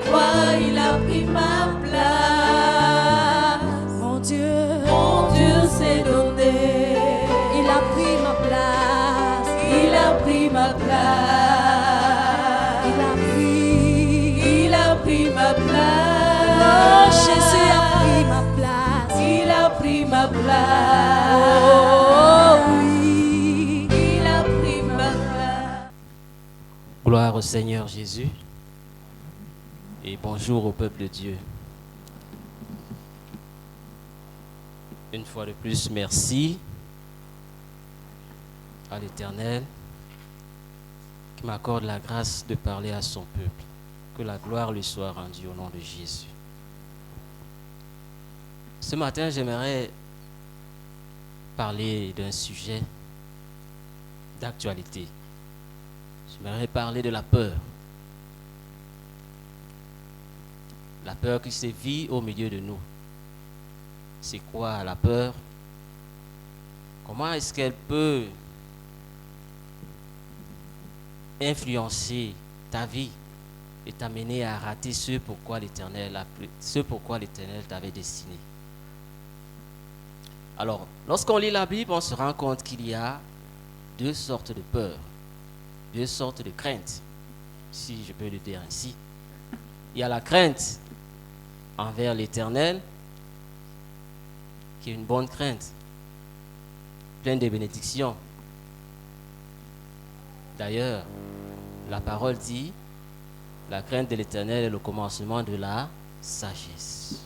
croix, il a pris ma place. Mon Dieu s'est donné. il a pris ma place. Il a pris ma place. Il a pris ma place. Oh, Jésus a pris ma place. Il a pris ma place. Oh oui. Il a pris ma place. Gloire au Seigneur Jésus et bonjour au peuple de Dieu. Une fois de plus, merci à l'Éternel qui m'accorde la grâce de parler à son peuple. Que la gloire lui soit rendue au nom de Jésus. Ce matin, j'aimerais parler d'un sujet d'actualité. J'aimerais parler de la peur. La peur qui sévit au milieu de nous. C'est quoi la peur? Comment est-ce qu'elle peut influencer ta vie et t'amener à rater ce pourquoi l'Éternel t'avait destiné? Alors, lorsqu'on lit la Bible, on se rend compte qu'il y a deux sortes de peur, deux sortes de craintes, si je peux le dire ainsi. Il y a la crainte envers l'Éternel, qui est une bonne crainte, pleine de bénédictions. D'ailleurs, la parole dit, la crainte de l'Éternel est le commencement de la sagesse.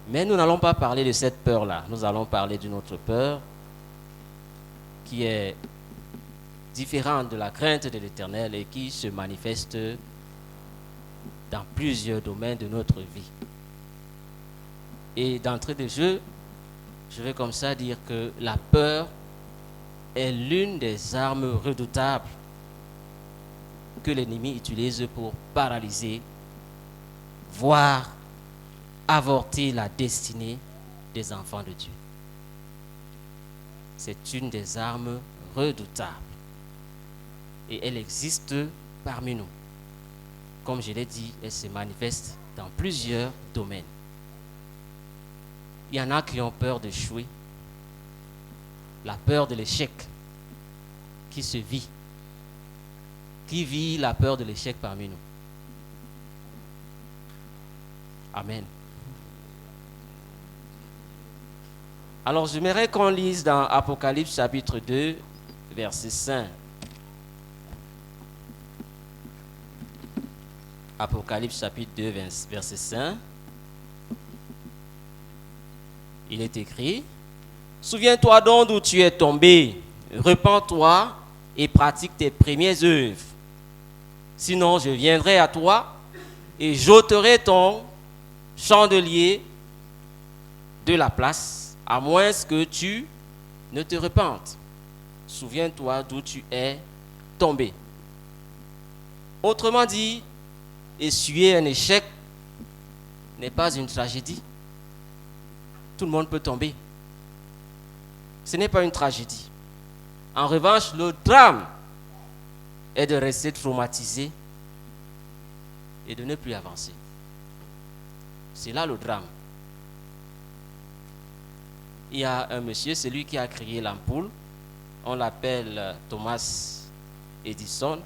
Mais nous n'allons pas parler de cette peur-là. Nous allons parler d'une autre peur qui est différente de la crainte de l'Éternel et qui se manifeste dans plusieurs domaines de notre vie. Et d'entrée de jeu, je vais comme ça dire que la peur est l'une des armes redoutables que l'ennemi utilise pour paralyser, voire avorter la destinée des enfants de Dieu. C'est une des armes redoutables. Et elle existe parmi nous. Comme je l'ai dit, elle se manifeste dans plusieurs domaines. Il y en a qui ont peur d'échouer. La peur de l'échec qui se vit. Qui vit la peur de l'échec parmi nous? Amen. Alors, j'aimerais qu'on lise dans Apocalypse chapitre 2, verset 5. Apocalypse chapitre 2, verset 5. Il est écrit: souviens-toi donc d'où tu es tombé, repens-toi et pratique tes premières œuvres. Sinon, je viendrai à toi et j'ôterai ton chandelier de la place, à moins que tu ne te repentes. Souviens-toi d'où tu es tombé. Autrement dit, essuyer un échec n'est pas une tragédie. Tout le monde peut tomber. Ce n'est pas une tragédie. En revanche, le drame est de rester traumatisé et de ne plus avancer. C'est là le drame. Il y a un monsieur, c'est lui qui a créé l'ampoule. On l'appelle Thomas Edison.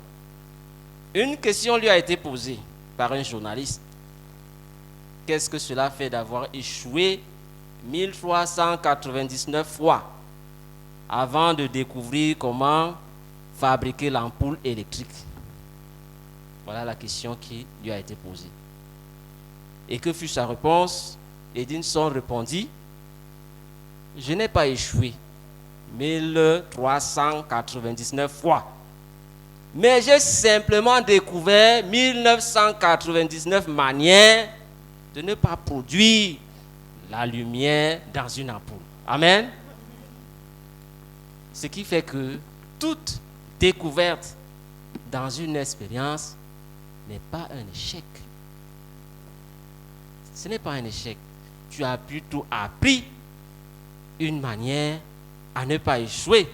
Une question lui a été posée par un journaliste. Qu'est-ce que cela fait d'avoir échoué 1399 fois avant de découvrir comment fabriquer l'ampoule électrique? Voilà la question qui lui a été posée. Et que fut sa réponse? Edison répondit: je n'ai pas échoué 1399 fois, mais j'ai simplement découvert 1999 manières de ne pas produire la lumière dans une ampoule. Amen. Ce qui fait que toute découverte dans une expérience n'est pas un échec. Ce n'est pas un échec. Tu as plutôt appris une manière à ne pas échouer.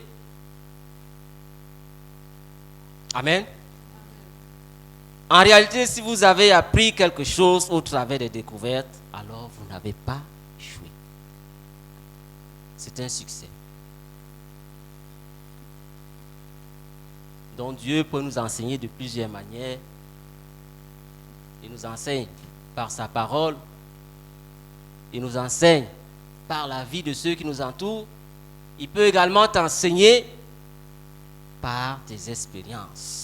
Amen. En réalité, si vous avez appris quelque chose au travers des découvertes, alors vous n'avez pas échoué. C'est un succès. Donc Dieu peut nous enseigner de plusieurs manières. Il nous enseigne par sa parole. Il nous enseigne par la vie de ceux qui nous entourent. Il peut également t'enseigner par tes expériences.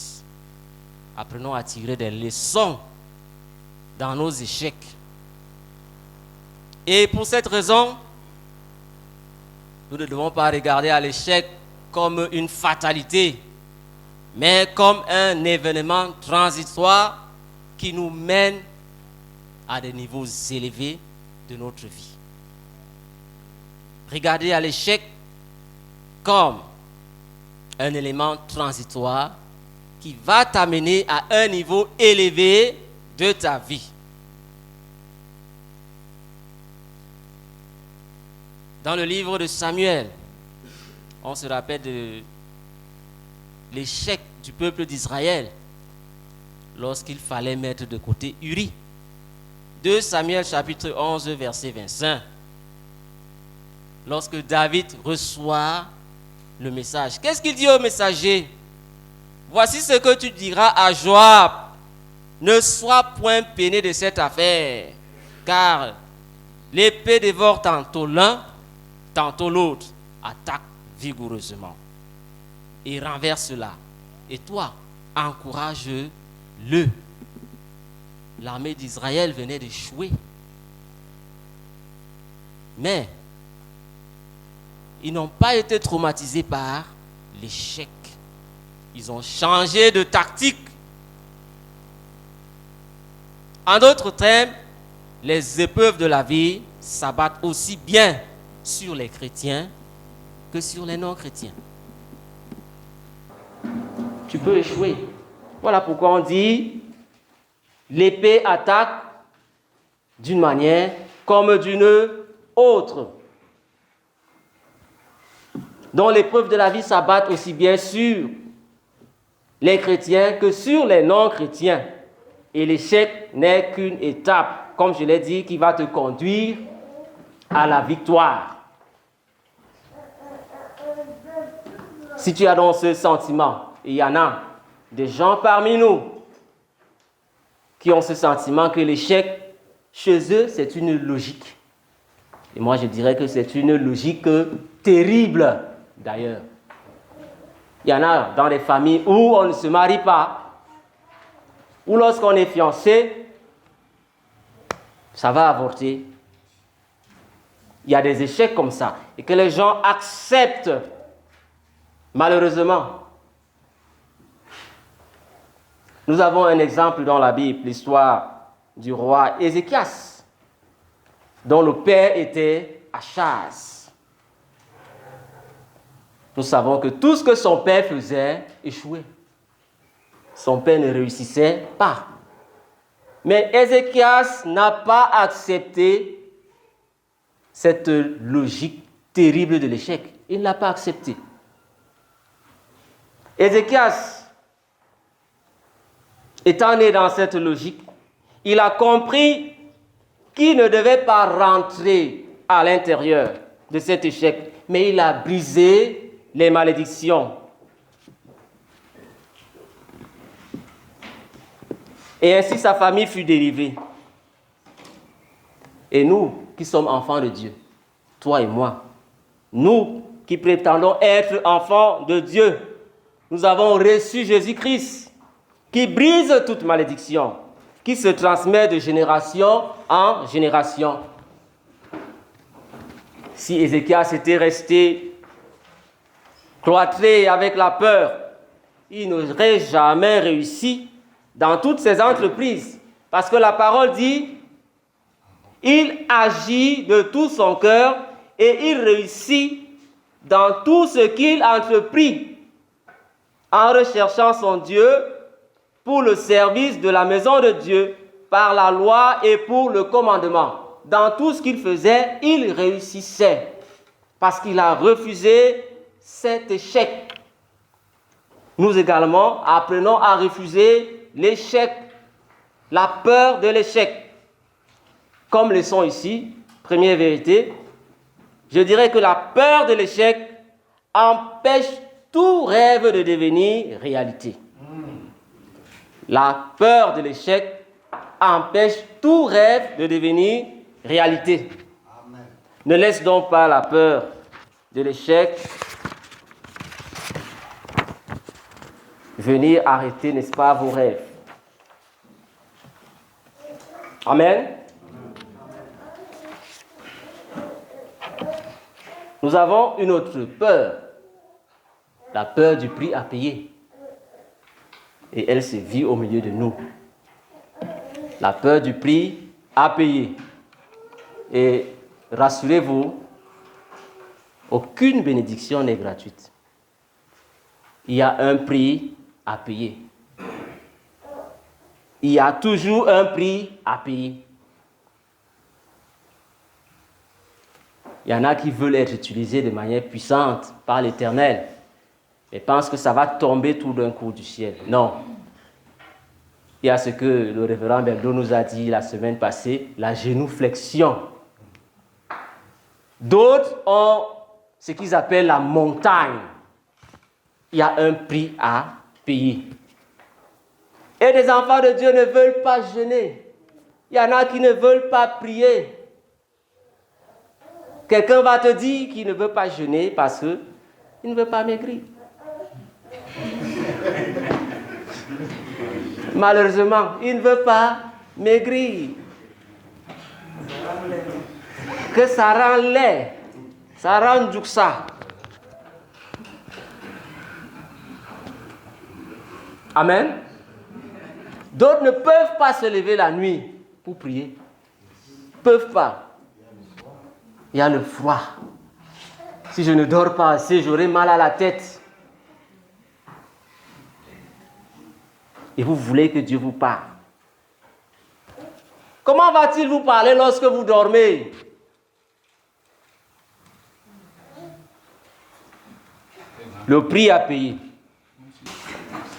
Apprenons à tirer des leçons dans nos échecs. Et pour cette raison, nous ne devons pas regarder à l'échec comme une fatalité, mais comme un événement transitoire qui nous mène à des niveaux élevés de notre vie. Regardez à l'échec comme un élément transitoire qui va t'amener à un niveau élevé de ta vie. Dans le livre de Samuel, on se rappelle de l'échec du peuple d'Israël lorsqu'il fallait mettre de côté Uri. 2 Samuel chapitre 11 verset 25. Lorsque David reçoit le message, qu'est-ce qu'il dit au messager? Voici ce que tu diras à Joab. Ne sois point peiné de cette affaire, car l'épée dévore tantôt l'un, tantôt l'autre, attaque vigoureusement et renverse-la. Et toi, encourage-le. L'armée d'Israël venait d'échouer. Mais ils n'ont pas été traumatisés par l'échec. Ils ont changé de tactique. En d'autres termes, les épreuves de la vie s'abattent aussi bien sur les chrétiens que sur les non-chrétiens. Tu peux échouer. Voilà pourquoi on dit l'épée attaque d'une manière comme d'une autre. Donc l'épreuve de la vie s'abat aussi bien sur les chrétiens que sur les non-chrétiens. Et l'échec n'est qu'une étape, comme je l'ai dit, qui va te conduire à la victoire. Si tu as donc ce sentiment, il y en a des gens parmi nous qui ont ce sentiment que l'échec, chez eux, c'est une logique. Et moi, je dirais que c'est une logique terrible, d'ailleurs. Il y en a dans des familles où on ne se marie pas, où lorsqu'on est fiancé, ça va avorter. Il y a des échecs comme ça, et que les gens acceptent, malheureusement. Nous avons un exemple dans la Bible, l'histoire du roi Ézéchias, dont le père était Achaz. Nous savons que tout ce que son père faisait échouait. Son père ne réussissait pas. Mais Ézéchias n'a pas accepté cette logique terrible de l'échec. Il ne l'a pas accepté. Ézéchias, étant né dans cette logique, il a compris qu'il ne devait pas rentrer à l'intérieur de cet échec, mais il a brisé les malédictions. Et ainsi sa famille fut délivrée. Et nous, qui sommes enfants de Dieu, toi et moi, nous qui prétendons être enfants de Dieu, nous avons reçu Jésus-Christ, qui brise toute malédiction, qui se transmet de génération en génération. Si Ézéchias était resté cloîtré avec la peur, il n'aurait jamais réussi dans toutes ses entreprises. Parce que la parole dit, il agit de tout son cœur et il réussit dans tout ce qu'il entreprit en recherchant son Dieu pour le service de la maison de Dieu par la loi et pour le commandement. Dans tout ce qu'il faisait, il réussissait parce qu'il a refusé cet échec. Nous également apprenons à refuser l'échec la peur de l'échec. Comme leçon ici, première vérité, je dirais que la peur de l'échec empêche tout rêve de devenir réalité. La peur de l'échec empêche tout rêve de devenir réalité. Amen. Ne laisse donc pas la peur de l'échec venir arrêter, n'est-ce pas, vos rêves. Amen. Nous avons une autre peur, la peur du prix à payer. Et elle se vit au milieu de nous. La peur du prix à payer. Et rassurez-vous, aucune bénédiction n'est gratuite. Il y a un prix à payer. Il y a toujours un prix à payer. Il y en a qui veulent être utilisés de manière puissante par l'Éternel et pensent que ça va tomber tout d'un coup du ciel. Non. Il y a ce que le révérend Berdo nous a dit la semaine passée, la génouflexion. D'autres ont ce qu'ils appellent la montagne. Il y a un prix à payer. Et les enfants de Dieu ne veulent pas jeûner. Il y en a qui ne veulent pas prier. Quelqu'un va te dire qu'il ne veut pas jeûner parce qu'il ne veut pas maigrir. Malheureusement, il ne veut pas maigrir. Que ça rend laid, ça rend juxa. Amen. D'autres ne peuvent pas se lever la nuit pour prier. Ils ne peuvent pas. Il y a le froid. Si je ne dors pas assez, j'aurai mal à la tête. Et vous voulez que Dieu vous parle. Comment va-t-il vous parler lorsque vous dormez? Le prix à payer.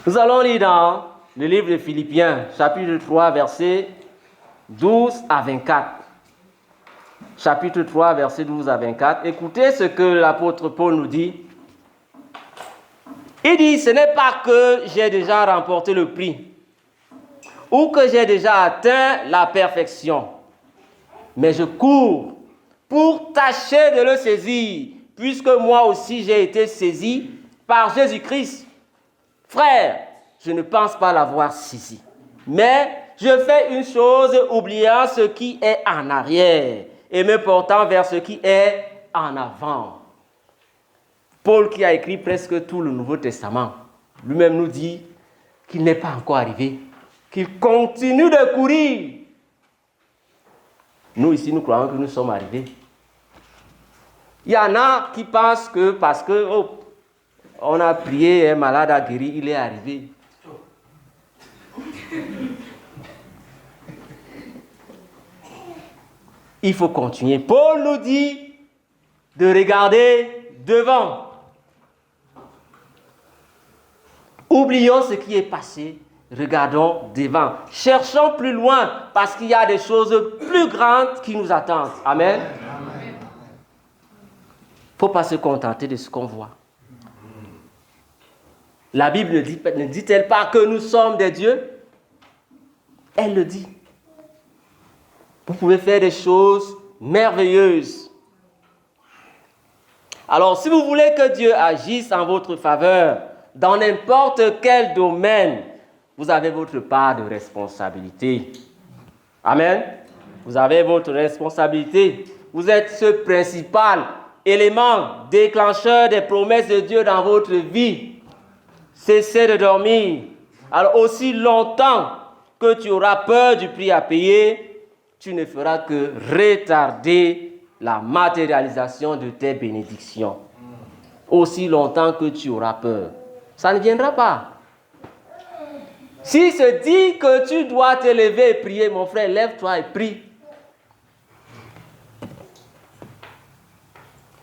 Nous allons lire dans le livre de Philippiens, chapitre 3, versets 12 à 24. Chapitre 3, versets 12 à 24. Écoutez ce que l'apôtre Paul nous dit. Il dit, ce n'est pas que j'ai déjà remporté le prix ou que j'ai déjà atteint la perfection, mais je cours pour tâcher de le saisir, puisque moi aussi j'ai été saisi par Jésus-Christ. Frère, je ne pense pas l'avoir saisi, mais je fais une chose, oubliant ce qui est en arrière et me portant vers ce qui est en avant. Paul, qui a écrit presque tout le Nouveau Testament, lui-même nous dit qu'il n'est pas encore arrivé, qu'il continue de courir. Nous, ici, nous croyons que nous sommes arrivés. Il y en a qui pensent que parce que on a prié, un malade a guéri, il est arrivé. Il faut continuer. Paul nous dit de regarder devant. Oublions ce qui est passé, regardons devant. Cherchons plus loin parce qu'il y a des choses plus grandes qui nous attendent. Amen. Il ne faut pas se contenter de ce qu'on voit. La Bible ne dit-elle pas que nous sommes des dieux? Elle le dit. Vous pouvez faire des choses merveilleuses. Alors, si vous voulez que Dieu agisse en votre faveur, dans n'importe quel domaine, vous avez votre part de responsabilité. Amen. Vous avez votre responsabilité. Vous êtes ce principal élément déclencheur des promesses de Dieu dans votre vie. Cessez de dormir. Alors, aussi longtemps que tu auras peur du prix à payer, tu ne feras que retarder la matérialisation de tes bénédictions. Aussi longtemps que tu auras peur. Ça ne viendra pas. S'il se dit que tu dois te lever et prier, mon frère, lève-toi et prie.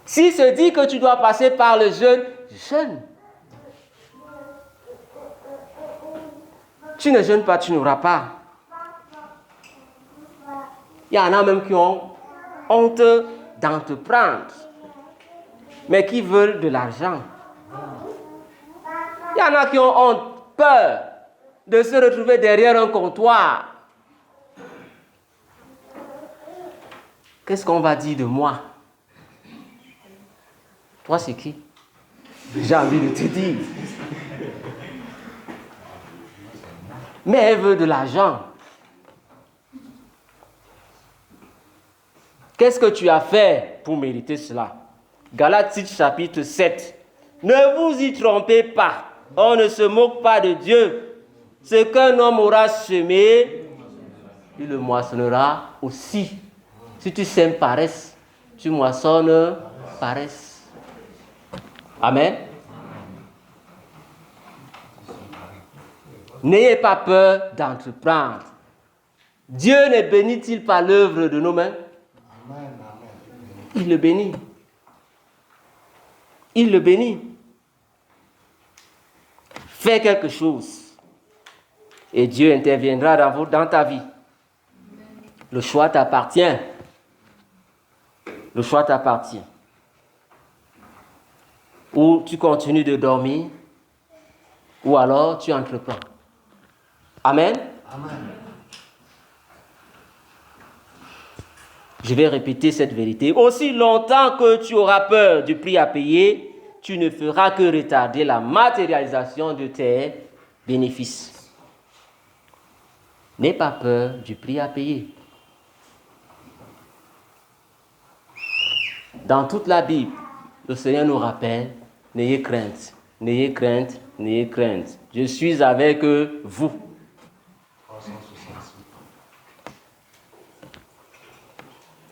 S'il se dit que tu dois passer par le jeûne, jeûne. Tu ne jeûnes pas, tu n'auras pas. Il y en a même qui ont honte d'entreprendre, mais qui veulent de l'argent. Il y en a qui ont honte, peur de se retrouver derrière un comptoir. Qu'est-ce qu'on va dire de moi? Toi, c'est qui? J'ai envie de te dire. Mais elle veut de l'argent. Qu'est-ce que tu as fait pour mériter cela? Galates chapitre 7. Ne vous y trompez pas. On ne se moque pas de Dieu. Ce qu'un homme aura semé, il le moissonnera aussi. Si tu sèmes paresse, tu moissonnes paresse. Amen. N'ayez pas peur d'entreprendre. Dieu ne bénit-il pas l'œuvre de nos mains? Il le bénit. Il le bénit. Fais quelque chose et Dieu interviendra dans ta vie. Le choix t'appartient. Le choix t'appartient. Ou tu continues de dormir, ou alors tu entreprends. Amen. Amen. Je vais répéter cette vérité. Aussi longtemps que tu auras peur du prix à payer, tu ne feras que retarder la matérialisation de tes bénéfices. N'aie pas peur du prix à payer. Dans toute la Bible, le Seigneur nous rappelle, n'ayez crainte, n'ayez crainte, n'ayez crainte. Je suis avec vous.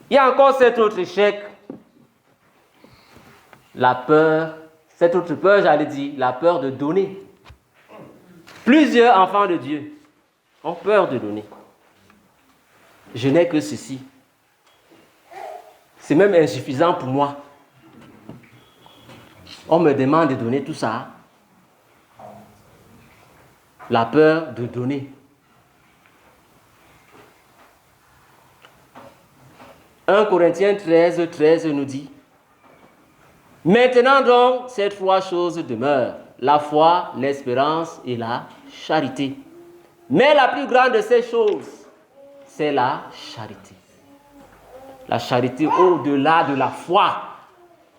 Il y a encore cet autre échec, la peur, cette autre peur, j'allais dire, la peur de donner. Plusieurs enfants de Dieu ont peur de donner. Je n'ai que ceci. C'est même insuffisant pour moi. On me demande de donner tout ça. La peur de donner. 1 Corinthiens 13 nous dit: maintenant donc, ces trois choses demeurent, la foi, l'espérance et la charité. Mais la plus grande de ces choses, c'est la charité. La charité au-delà de la foi.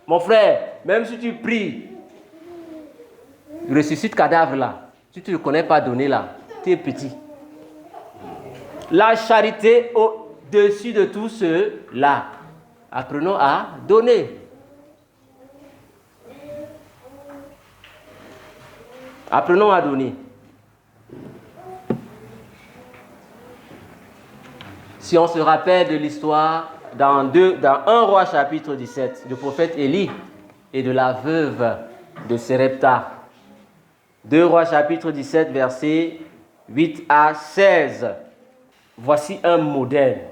Mon frère, même si tu pries, ressuscite cadavre là, si tu ne connais pas donner là, tu es petit. La charité au-dessus de tout cela. Apprenons à donner. Apprenons à donner. Si on se rappelle de l'histoire dans 1 Roi chapitre 17, du prophète Élie et de la veuve de Sérepta. 2 Rois chapitre 17, versets 8 à 16. Voici un modèle,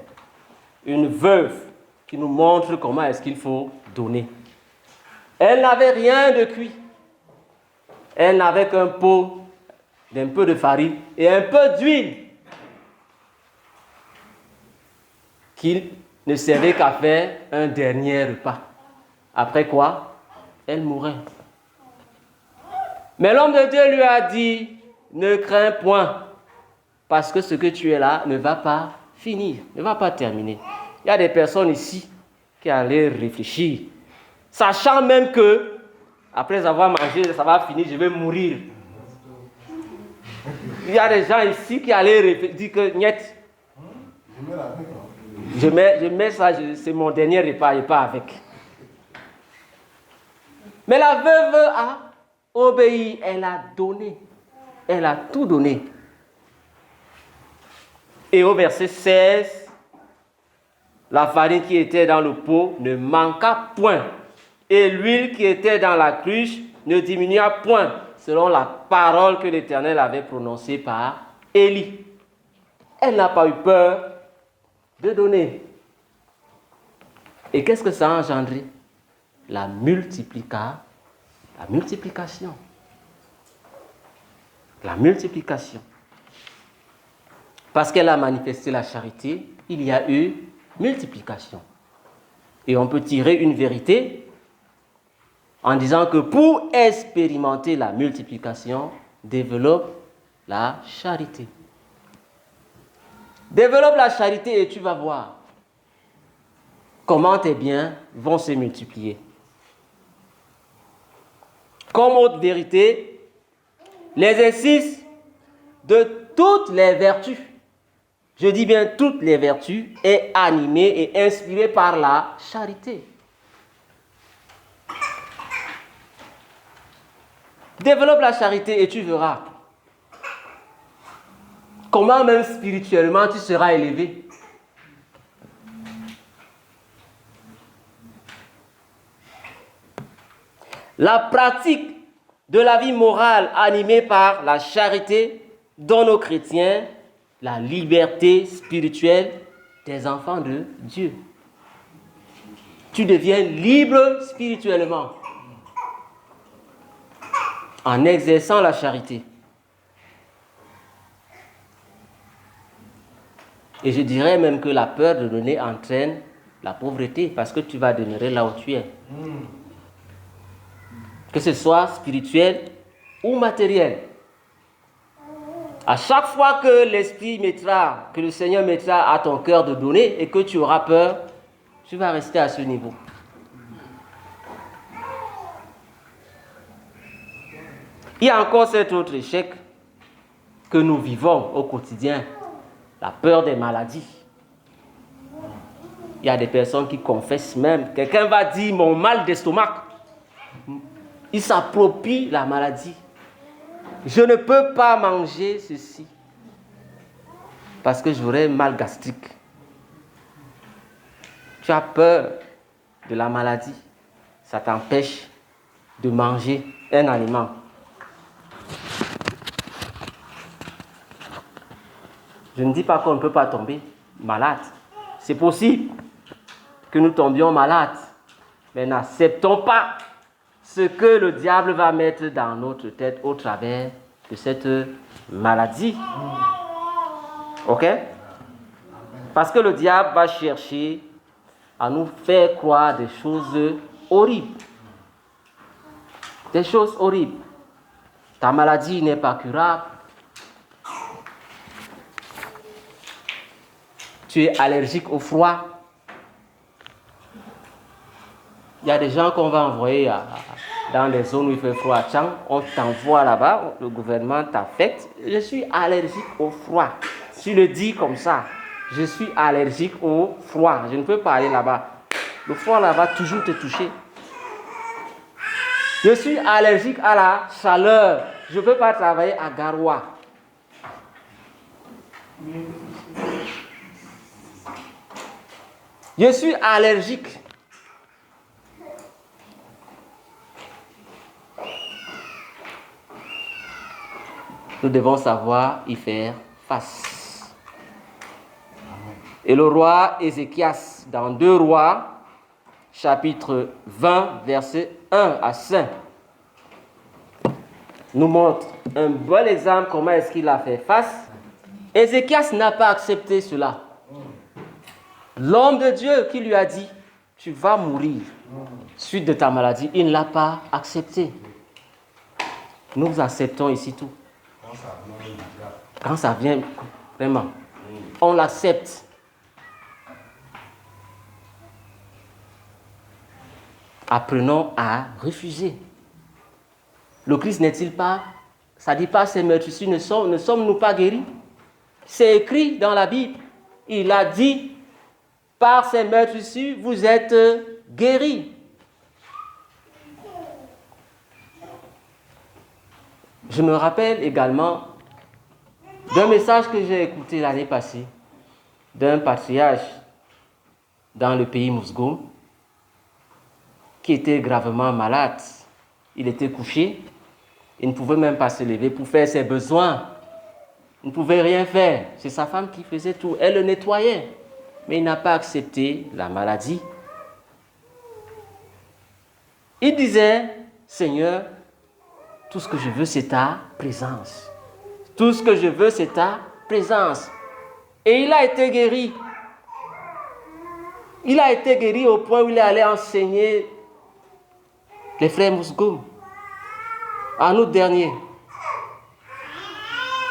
une veuve qui nous montre comment est-ce qu'il faut donner. Elle n'avait rien de cuit. Elle n'avait qu'un pot d'un peu de farine et un peu d'huile qu'il ne servait qu'à faire un dernier repas. Après quoi, elle mourait. Mais l'homme de Dieu lui a dit: ne crains point, parce que ce que tu es là ne va pas finir, ne va pas terminer. Il y a des personnes ici qui allaient réfléchir, sachant même que, après avoir mangé, ça va finir, je vais mourir. Il y a des gens ici qui allaient dire que, niet, je mets ça, c'est mon dernier repas, et pas avec. Mais la veuve a obéi, elle a donné, elle a tout donné. Et au verset 16, la farine qui était dans le pot ne manqua point, et l'huile qui était dans la cruche ne diminua point, selon la parole que l'Éternel avait prononcée par Élie. Elle n'a pas eu peur de donner. Et qu'est-ce que ça a engendré? La multiplication. La multiplication. Parce qu'elle a manifesté la charité, il y a eu multiplication. Et on peut tirer une vérité en disant que pour expérimenter la multiplication, développe la charité. Développe la charité et tu vas voir comment tes biens vont se multiplier. Comme autre vérité, l'exercice de toutes les vertus, je dis bien toutes les vertus, est animé et inspiré par la charité. Développe la charité et tu verras comment même spirituellement tu seras élevé. La pratique de la vie morale animée par la charité donne aux chrétiens la liberté spirituelle des enfants de Dieu. Tu deviens libre spirituellement en exerçant la charité. Et je dirais même que la peur de donner entraîne la pauvreté parce que tu vas demeurer là où tu es. Que ce soit spirituel ou matériel. À chaque fois que l'Esprit mettra, que le Seigneur mettra à ton cœur de donner et que tu auras peur, tu vas rester à ce niveau. Il y a encore cet autre échec que nous vivons au quotidien, la peur des maladies. Il y a des personnes qui confessent même. Quelqu'un va dire mon mal d'estomac. Il s'approprie la maladie. Je ne peux pas manger ceci parce que j'aurai mal gastrique. Tu as peur de la maladie. Ça t'empêche de manger un aliment. Je ne dis pas qu'on ne peut pas tomber malade. C'est possible que nous tombions malades, mais n'acceptons pas ce que le diable va mettre dans notre tête au travers de cette maladie. Ok? Parce que le diable va chercher à nous faire croire des choses horribles. Des choses horribles. Ta maladie n'est pas curable. Tu es allergique au froid. Il y a des gens qu'on va envoyer dans les zones où il fait froid. Tiens, on t'envoie là-bas, le gouvernement t'affecte. Je suis allergique au froid. Tu le dis comme ça. Je suis allergique au froid. Je ne peux pas aller là-bas. Le froid là va toujours te toucher. Je suis allergique à la chaleur. Je ne peux pas travailler à Garoua. Je suis allergique. Nous devons savoir y faire face. Et le roi Ézéchias, dans 2 Rois, chapitre 20, versets 1 à 5, nous montre un bon exemple comment est-ce qu'il a fait face. Ézéchias n'a pas accepté cela. L'homme de Dieu qui lui a dit, tu vas mourir suite de ta maladie, il ne l'a pas accepté. Nous acceptons ici tout. Quand ça vient, vraiment, on l'accepte. Apprenons à refuser. Le Christ n'est-il pas, ça ne dit pas ces meurtrissures, ne sommes-nous pas guéris? C'est écrit dans la Bible. Il a dit, par ces meurtrissures, vous êtes guéris. Je me rappelle également d'un message que j'ai écouté l'année passée, d'un patriarche dans le pays Mousgoum, qui était gravement malade. Il était couché, il ne pouvait même pas se lever pour faire ses besoins. Il ne pouvait rien faire. C'est sa femme qui faisait tout. Elle le nettoyait. Mais il n'a pas accepté la maladie. Il disait, Seigneur, tout ce que je veux, c'est ta présence. Tout ce que je veux, c'est ta présence. Et il a été guéri. Il a été guéri au point où il est allé enseigner les frères Mousgoum. En août dernier,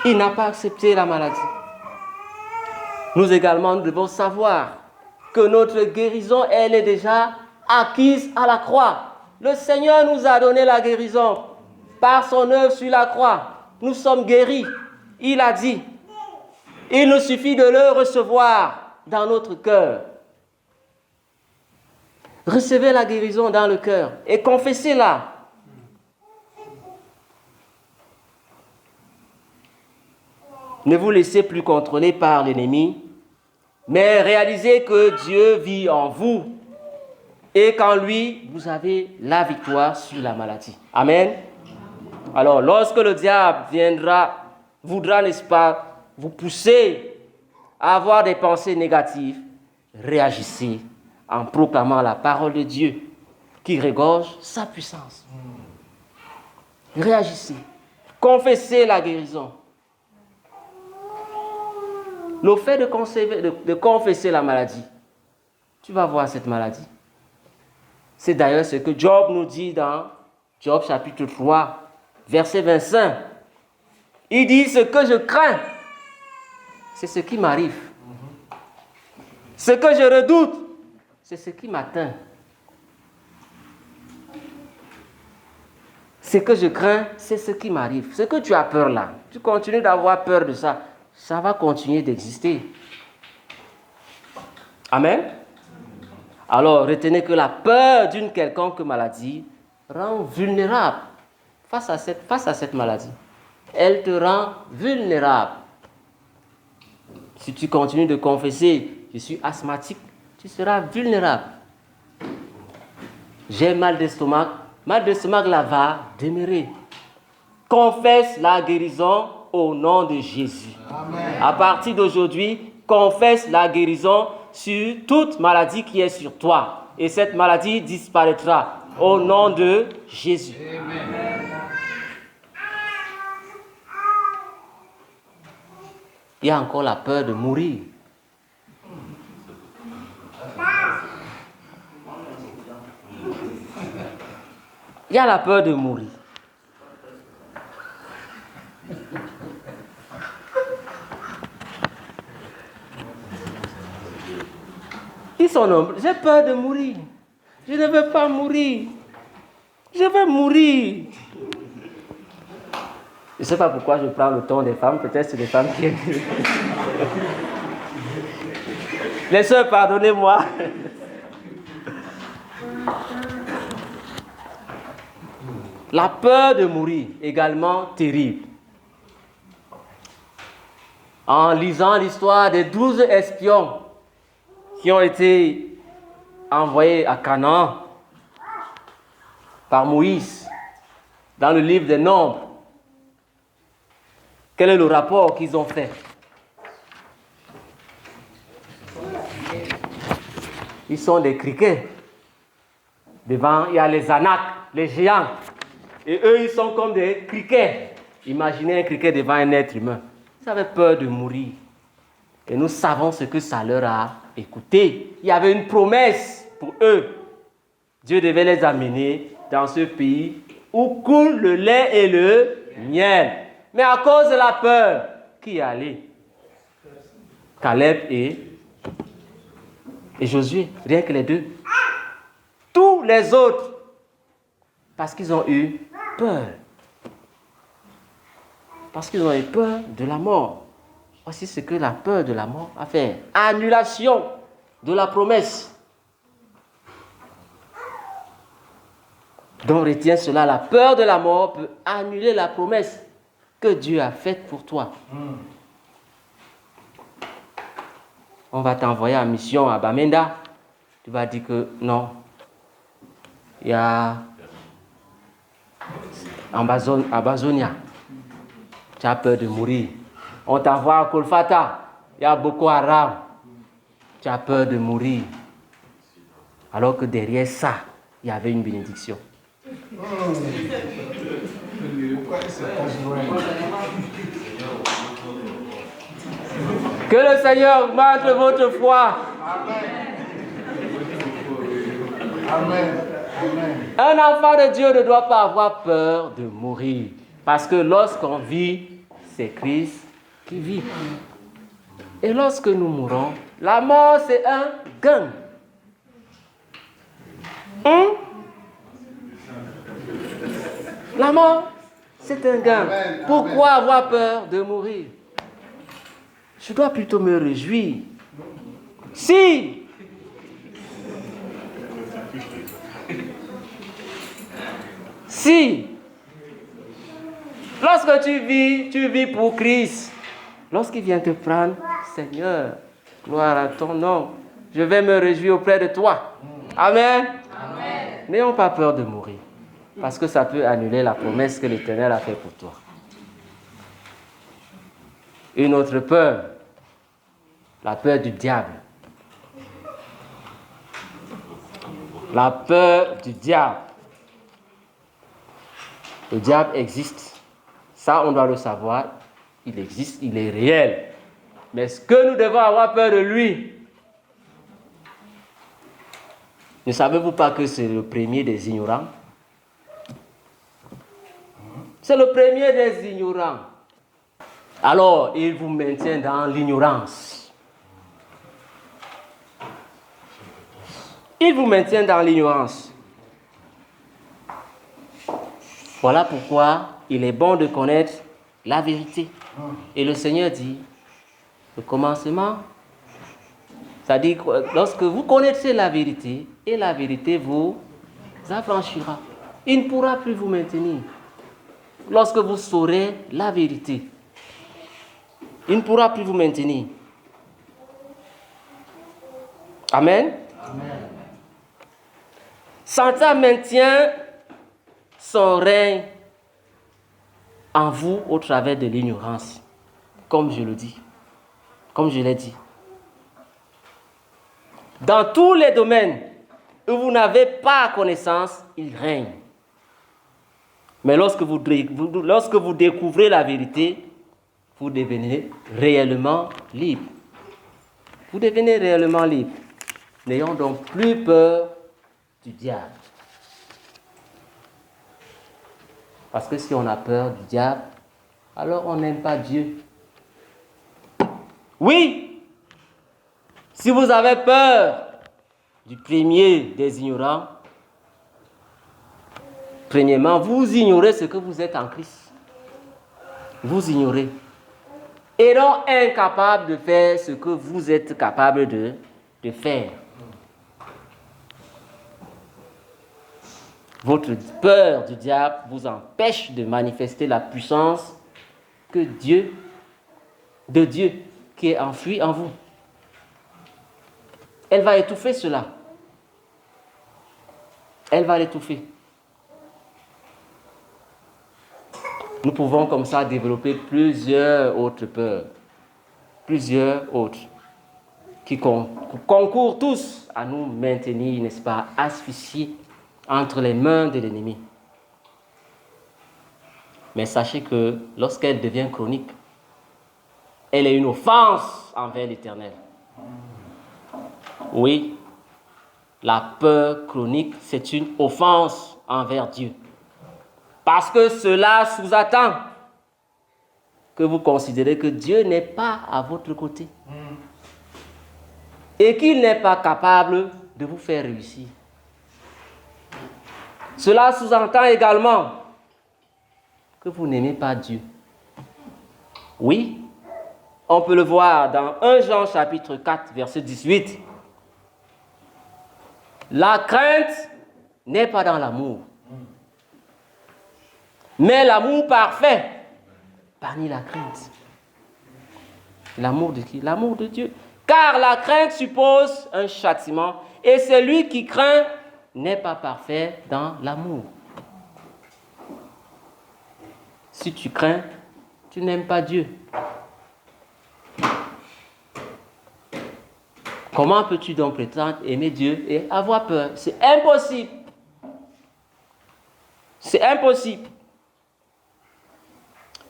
il n'a pas accepté la maladie. Nous également, nous devons savoir que notre guérison, elle est déjà acquise à la croix. Le Seigneur nous a donné la guérison par son œuvre sur la croix. Nous sommes guéris. Il a dit, il nous suffit de le recevoir dans notre cœur. Recevez la guérison dans le cœur et confessez-la. Ne vous laissez plus contrôler par l'ennemi, mais réalisez que Dieu vit en vous et qu'en lui, vous avez la victoire sur la maladie. Amen. Alors, lorsque le diable voudra, n'est-ce pas, vous pousser à avoir des pensées négatives, réagissez en proclamant la parole de Dieu qui regorge sa puissance. Réagissez. Confessez la guérison. Le fait de confesser la maladie, tu vas voir cette maladie. C'est d'ailleurs ce que Job nous dit dans Job chapitre 3, verset 25. Il dit, ce que je crains, c'est ce qui m'arrive. Ce que je redoute, c'est ce qui m'atteint. Ce que je crains, c'est ce qui m'arrive. Ce que tu as peur là, tu continues d'avoir peur de ça, ça va continuer d'exister. Amen. Alors, retenez que la peur d'une quelconque maladie rend vulnérable face à cette maladie. Elle te rend vulnérable. Si tu continues de confesser, je suis asthmatique, tu seras vulnérable. J'ai mal d'estomac. Mal d'estomac là va demeurer. Confesse la guérison au nom de Jésus. Amen. À partir d'aujourd'hui, confesse la guérison sur toute maladie qui est sur toi. Et cette maladie disparaîtra au nom de Jésus. Amen. Il y a encore la peur de mourir. Il y a la peur de mourir. Ils sont nombreux. J'ai peur de mourir. Je ne veux pas mourir. Je veux mourir. Je ne sais pas pourquoi je prends le ton des femmes. Peut-être c'est des femmes qui aiment. Les sœurs, pardonnez-moi. La peur de mourir, également terrible. En lisant l'histoire des 12 espions qui ont été envoyés à Canaan par Moïse dans le livre des Nombres, quel est le rapport qu'ils ont fait? Ils sont des criquets. Devant, il y a les Anaks, les géants. Et eux, ils sont comme des criquets. Imaginez un criquet devant un être humain. Ils avaient peur de mourir. Et nous savons ce que ça leur a écouté. Il y avait une promesse pour eux. Dieu devait les amener dans ce pays où coule le lait et le miel. Mais à cause de la peur, qui est allé? Caleb et Josué, rien que les deux. Tous les autres, parce qu'ils ont eu peur. Parce qu'ils ont eu peur de la mort. Voici ce que la peur de la mort a fait. Annulation de la promesse. Donc retiens cela, la peur de la mort peut annuler la promesse que Dieu a faite pour toi. On va t'envoyer en mission à Bamenda. Tu vas dire que non. Il y a Amazonia. Tu as peur de mourir. On t'envoie à Kolfata. Il y a Boko Haram. Tu as peur de mourir. Alors que derrière ça, il y avait une bénédiction. Que le Seigneur augmente votre foi. Amen. Amen. Un enfant de Dieu ne doit pas avoir peur de mourir. Parce que lorsqu'on vit, c'est Christ qui vit. Et lorsque nous mourons, la mort, c'est un gain. La mort, c'est un gain. Amen. Pourquoi avoir peur de mourir? Je dois plutôt me réjouir. Si, lorsque tu vis pour Christ. Lorsqu'il vient te prendre, Seigneur, gloire à ton nom, je vais me réjouir auprès de toi. Amen. N'ayons pas peur de mourir, parce que ça peut annuler la promesse que l'Éternel a faite pour toi. Une autre peur, la peur du diable. La peur du diable. Le diable existe. Ça, on doit le savoir. Il existe, il est réel. Mais est-ce que nous devons avoir peur de lui? Ne savez-vous pas que c'est le premier des ignorants? C'est le premier des ignorants. Alors, il vous maintient dans l'ignorance. Il vous maintient dans l'ignorance. Voilà pourquoi il est bon de connaître la vérité. Et le Seigneur dit, le commencement, c'est-à-dire que lorsque vous connaissez la vérité, et la vérité vous affranchira. Il ne pourra plus vous maintenir. Lorsque vous saurez la vérité, il ne pourra plus vous maintenir. Amen. Amen. Satan maintient son règne en vous au travers de l'ignorance, comme je le dis, comme je l'ai dit. Dans tous les domaines où vous n'avez pas connaissance, il règne. Mais lorsque vous découvrez la vérité, vous devenez réellement libre. Vous devenez réellement libre. N'ayons donc plus peur du diable. Parce que si on a peur du diable, alors on n'aime pas Dieu. Oui, si vous avez peur du premier des ignorants, premièrement, vous ignorez ce que vous êtes en Christ. Vous ignorez. Et donc incapable de faire ce que vous êtes capable de faire. Votre peur du diable vous empêche de manifester la puissance de Dieu qui est enfouie en vous. Elle va étouffer cela. Elle va l'étouffer. Nous pouvons comme ça développer plusieurs autres peurs. Plusieurs autres qui concourent tous à nous maintenir, n'est-ce pas, asphyxiés entre les mains de l'ennemi. Mais sachez que lorsqu'elle devient chronique, elle est une offense envers l'Éternel. Oui, la peur chronique, c'est une offense envers Dieu. Parce que cela sous-entend que vous considérez que Dieu n'est pas à votre côté. Et qu'il n'est pas capable de vous faire réussir. Cela sous-entend également que vous n'aimez pas Dieu. Oui, on peut le voir dans 1 Jean chapitre 4, verset 18. La crainte n'est pas dans l'amour. Mais l'amour parfait parmi la crainte. L'amour de qui? L'amour de Dieu. Car la crainte suppose un châtiment et celui qui craint n'est pas parfait dans l'amour. Si tu crains, tu n'aimes pas Dieu. Comment peux-tu donc prétendre aimer Dieu et avoir peur? C'est impossible. C'est impossible.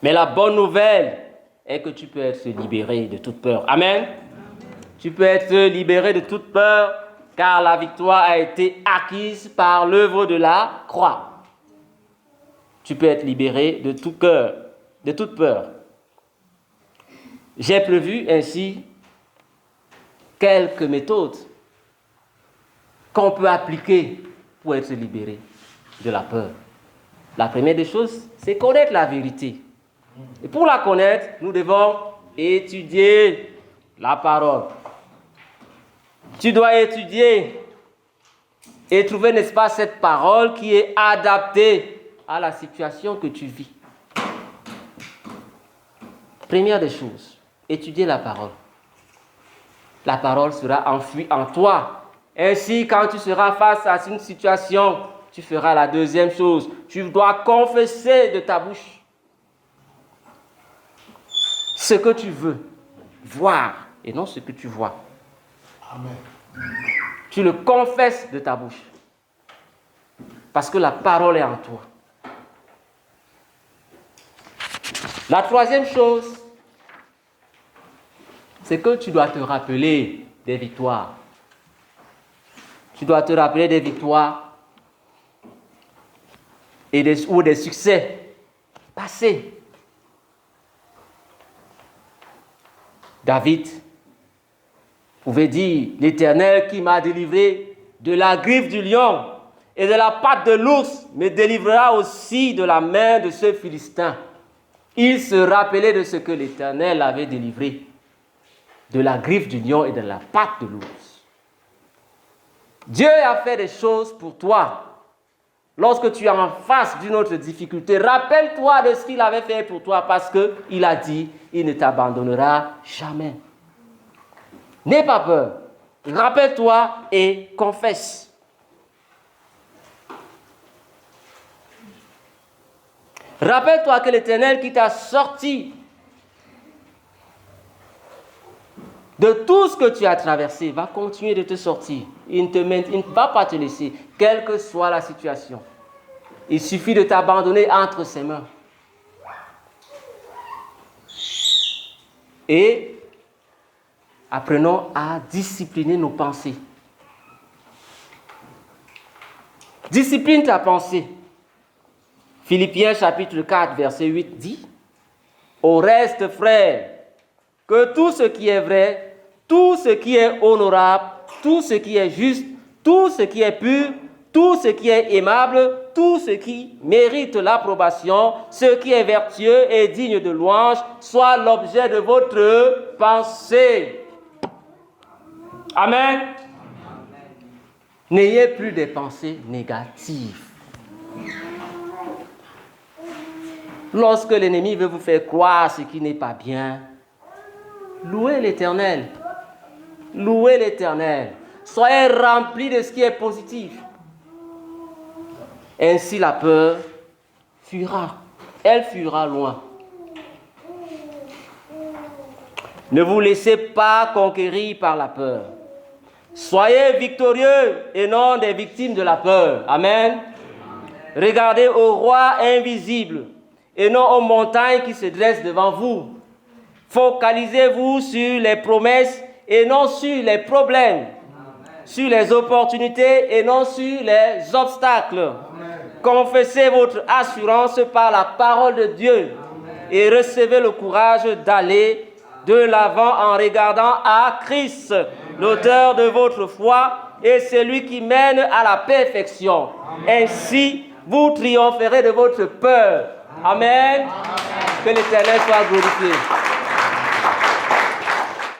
Mais la bonne nouvelle est que tu peux être libéré de toute peur. Amen. Tu peux être libéré de toute peur car la victoire a été acquise par l'œuvre de la croix. Tu peux être libéré de tout cœur, de toute peur. J'ai prévu ainsi quelques méthodes qu'on peut appliquer pour être libéré de la peur. La première des choses, c'est connaître la vérité. Et pour la connaître, nous devons étudier la parole. Tu dois étudier et trouver, n'est-ce pas, cette parole qui est adaptée à la situation que tu vis. Première des choses, étudier la parole. La parole sera enfouie en toi. Ainsi, quand tu seras face à une situation, tu feras la deuxième chose. Tu dois confesser de ta bouche ce que tu veux voir et non ce que tu vois. Amen. Tu le confesses de ta bouche parce que la parole est en toi. La troisième chose, c'est que tu dois te rappeler des victoires. Tu dois te rappeler des victoires ou des succès passés. David pouvait dire, l'Éternel qui m'a délivré de la griffe du lion et de la patte de l'ours me délivrera aussi de la main de ce Philistin. Il se rappelait de ce que l'Éternel avait délivré, de la griffe du lion et de la patte de l'ours. Dieu a fait des choses pour toi. Lorsque tu es en face d'une autre difficulté, rappelle-toi de ce qu'il avait fait pour toi parce qu'il a dit, il ne t'abandonnera jamais. N'aie pas peur. Rappelle-toi et confesse. Rappelle-toi que l'Éternel qui t'a sorti de tout ce que tu as traversé va continuer de te sortir. Il ne va pas te laisser, quelle que soit la situation. Il suffit de t'abandonner entre ses mains. Et apprenons à discipliner nos pensées. Discipline ta pensée. Philippiens chapitre 4, verset 8 dit, « Au reste, frères, que tout ce qui est vrai, tout ce qui est honorable, tout ce qui est juste, tout ce qui est pur, tout ce qui est aimable, tout ce qui mérite l'approbation, ce qui est vertueux et digne de louange, soit l'objet de votre pensée. » Amen. N'ayez plus des pensées négatives. Lorsque l'ennemi veut vous faire croire ce qui n'est pas bien, louez l'Éternel. Louez l'Éternel. Soyez remplis de ce qui est positif. Ainsi la peur fuira. Elle fuira loin. Ne vous laissez pas conquérir par la peur. Soyez victorieux et non des victimes de la peur. Amen. Regardez au roi invisible et non aux montagnes qui se dressent devant vous. Focalisez-vous sur les promesses et non sur les problèmes, sur les opportunités et non sur les obstacles. Confessez votre assurance par la parole de Dieu et recevez le courage d'aller de l'avant en regardant à Christ, l'auteur de votre foi et celui qui mène à la perfection. Ainsi, vous triompherez de votre peur. Amen. Que l'Éternel soit glorifié.